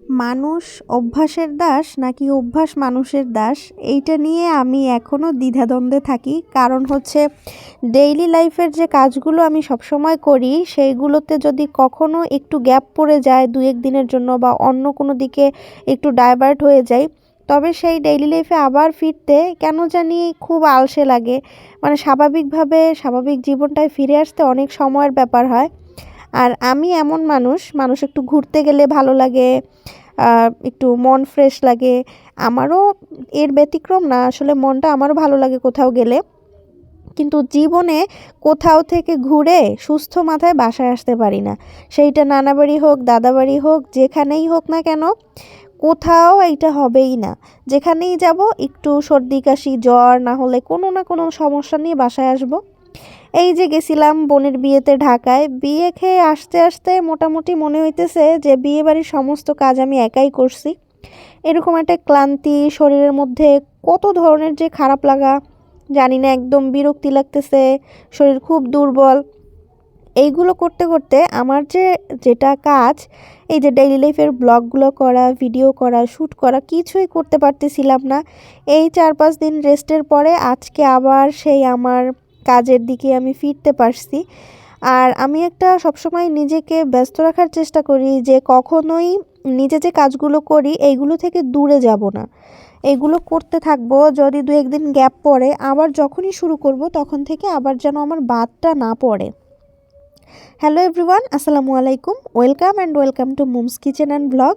মানুষ অভ্যাসের দাস নাকি অভ্যাস মানুষের দাস, এইটা নিয়ে আমি এখনও দ্বিধাদ্বন্দ্বে থাকি। কারণ হচ্ছে ডেইলি লাইফের যে কাজগুলো আমি সবসময় করি সেইগুলোতে যদি কখনো একটু গ্যাপ পড়ে যায় 2-1 দিনের জন্য বা অন্য কোনো দিকে একটু ডাইভার্ট হয়ে যায়, তবে সেই ডেইলি লাইফে আবার ফিরতে কেন জানি খুব আলসে লাগে। মানে স্বাভাবিকভাবে স্বাভাবিক জীবনটায় ফিরে আসতে অনেক সময়ের ব্যাপার হয়। আর আমি এমন মানুষ একটু ঘুরতে গেলে ভালো লাগে, একটু মন ফ্রেশ লাগে। আমারও এর ব্যতিক্রম না, আসলে মনটা আমারও ভালো লাগে কোথাও গেলে। কিন্তু জীবনে কোথাও থেকে ঘুরে সুস্থ মাথায় বাসায় আসতে পারি না। সেইটা নানা বাড়ি হোক, দাদা বাড়ি হোক, যেখানেই হোক না কেন, কোথাও এইটা হবেই না। যেখানেই যাব একটু সর্দি কাশি জ্বর না হলে কোনো না কোনো সমস্যা নিয়ে বাসায় আসব। এই যে গেছিলাম বোনের বিয়েতে ঢাকায়, বিয়ে খেয়ে আসতে আসতে মোটামুটি মনে হইতেছে যে বিয়ে বাড়ির সমস্ত কাজ আমি একাই করছি। এরকম একটা ক্লান্তি শরীরের মধ্যে, কত ধরনের যে খারাপ লাগা জানি না, একদম বিরক্তি লাগতেছে, শরীর খুব দুর্বল। এইগুলো করতে করতে আমার যেটা কাজ, এই যে ডেইলি লাইফের ব্লগগুলো করা, ভিডিও করা, শ্যুট করা, কিছুই করতে পারতেছিলাম না। এই 4-5 দিন রেস্টের পরে আজকে আবার সেই আমার কাজের দিকে আমি ফিরতে পারছি। আর আমি একটা সবসময় নিজেকে ব্যস্ত রাখার চেষ্টা করি যে কখনোই নিজে যে কাজগুলো করি এইগুলো থেকে দূরে যাব না, এইগুলো করতে থাকবো। যদি 2-1 দিন গ্যাপ পড়ে, আবার যখনই শুরু করব তখন থেকে আবার যেন আমার বাদটা না পড়ে। হ্যালো এভরিওয়ান, আসসালামু আলাইকুম, welcome to মুমস kitchen and blog.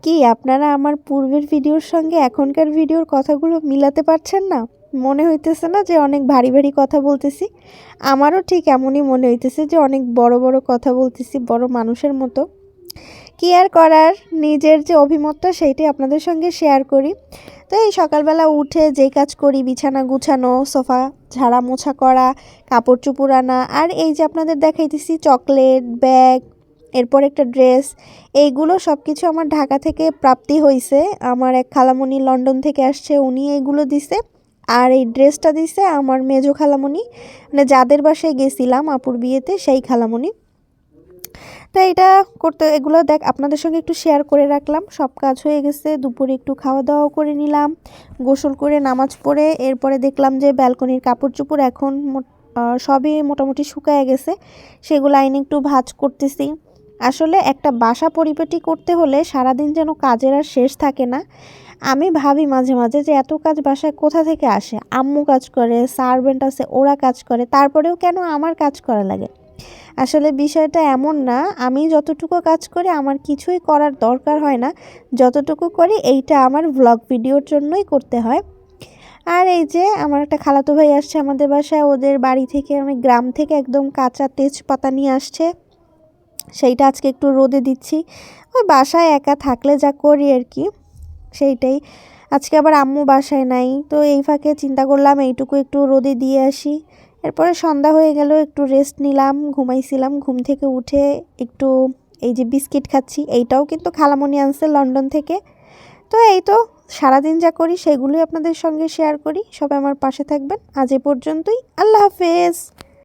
কি আপনারা আমার পূর্বের ভিডিওর সঙ্গে এখনকার ভিডিওর কথাগুলো মিলাতে পারছেন না? মনে হইতেছে না যে অনেক ভারী ভারী কথা বলতেছি? আমারও ঠিক এমনই মনে হইতেছে যে অনেক বড় বড় কথা বলতেছি, বড় মানুষের মতো। কি আর করার, নিজের যে অভিমতটা সেইটাই আপনাদের সঙ্গে শেয়ার করি। তো এই সকালবেলা উঠে যেই কাজ করি, বিছানা গুছানো, সোফা ঝাড়া মোছা করা, কাপড় চোপড় আনা, আর এই যে আপনাদের দেখাইতেছি চকলেট ব্যাগ, এরপর একটা ড্রেস, এইগুলো সব কিছু আমার ঢাকা থেকে প্রাপ্তি হয়েছে। আমার এক খালামণি লন্ডন থেকে আসছে, উনি এইগুলো দিছে। আর এই ড্রেসটা দিছে আমার মেজো খালামণি, মানে যাদের বাসায় গেছিলাম আপুর বিয়েতে, সেই খালামণি। তো এটা করতে, এগুলো আপনাদের সঙ্গে একটু শেয়ার করে রাখলাম। সব কাজ হয়ে গেছে, দুপুরে একটু খাওয়া দাওয়া করে নিলাম, গোসল করে নামাজ পড়ে এরপরে দেখলাম যে ব্যালকনির কাপড় চোপড় এখন সবই মোটামুটি শুকায় গেছে, সেগুলো আইনে একটু ভাঁজ করতেছি। আসলে একটা বাসা পরিপাটি করতে হলে সারাদিন যেন কাজের আর শেষ থাকে না। আমি ভাবি মাঝে মাঝে যে এত কাজ বাসায় কোথা থেকে আসে। আম্মু কাজ করে, সার্ভেন্ট আছে, ওরা কাজ করে, তারপরেও কেন আমার কাজ করা লাগে? আসলে বিষয়টা এমন না, আমি যতটুকু কাজ করি আমার কিছুই করার দরকার হয় না। যতটুকু করি এইটা আমার ভ্লগ ভিডিওর জন্যই করতে হয়। আর এই যে আমার একটা খালাতো ভাই আসছে আমাদের বাসায়, ওদের বাড়ি থেকে, মানে গ্রাম থেকে একদম কাঁচা তেজপাতা নিয়ে আসছে, সেইটা আজকে একটু রোদে দিচ্ছি। ওই বাসায় একা থাকলে যা করি আর কি, সেইটাই। আজকে আবার আম্মু বাসায় নাই, তো এই ফাঁকে চিন্তা করলাম এইটুকু একটু রোদে দিয়ে আসি। এরপরে সন্ধ্যা হয়ে গেল, একটু রেস্ট নিলাম, ঘুমাইছিলাম। ঘুম থেকে উঠে একটু এই যে বিস্কিট খাচ্ছি, এইটাও কিন্তু খালামণি আনছে লন্ডন থেকে। তো এই তো সারাদিন যা করি সেগুলোই আপনাদের সঙ্গে শেয়ার করি। সবাই আমার পাশে থাকবেন। আজ এ পর্যন্তই, আল্লাহ হাফেজ।